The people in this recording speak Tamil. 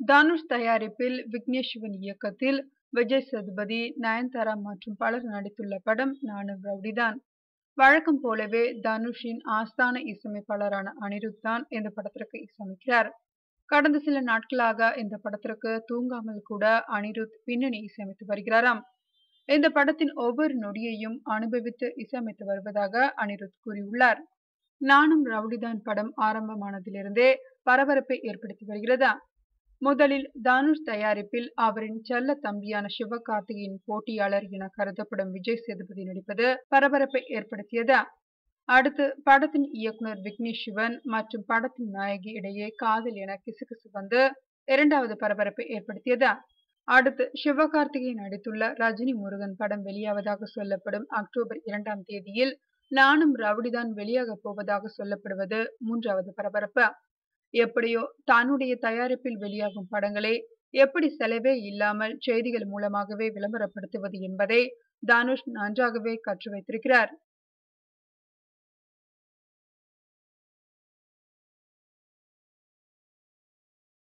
தனுஷ் தயாரிப்பில் விக்னேஷ் சிவன் இயக்கத்தில் விஜய் சேதுபதி, நயன்தாரா மற்றும் பலர் நடித்துள்ள படம் நானும் ரவுடிதான். வழக்கம் போலவே தனுஷின் ஆஸ்தான இசையமைப்பாளரான அனிருத் தான் இந்த படத்திற்கு இசையமைக்கிறார். கடந்த சில நாட்களாக இந்த படத்திற்கு தூங்காமல் கூட அனிருத் பின்னணி இசையமைத்து வருகிறாராம். இந்த படத்தின் ஒவ்வொரு நொடியையும் அனுபவித்து இசையமைத்து வருவதாக அனிருத் கூறியுள்ளார். நானும் ரவுடிதான் படம் ஆரம்பமானதிலிருந்தே பரபரப்பை ஏற்படுத்தி வருகிறதா. முதலில் தனுஷ் தயாரிப்பில் அவரின் செல்ல தம்பியான சிவகார்த்திகேயன் போட்டியாளர் என கருதப்படும் விஜய் சேதுபதி நடிப்பது பரபரப்பை ஏற்படுத்தியதா. அடுத்து படத்தின் இயக்குனர் விக்னேஷ் சிவன் மற்றும் படத்தின் நாயகி இடையே காதல் என கிசுகிசு வந்து இரண்டாவது பரபரப்பை ஏற்படுத்தியதா. அடுத்து சிவகார்த்திகேயன் நடித்துள்ள ரஜினி முருகன் படம் வெளியாவதாக சொல்லப்படும் அக்டோபர் 2ஆம் தேதியில் நானும் ரவுடிதான் வெளியாக போவதாக சொல்லப்படுவது மூன்றாவது பரபரப்பு. எப்படியோ தன்னுடைய தயாரிப்பில் வெளியாகும் படங்களை எப்படி செலவே இல்லாமல் செய்திகள் மூலமாகவே விளம்பரப்படுத்துவது என்பதை தனுஷ் நன்றாகவே கற்று வைத்திருக்கிறார்.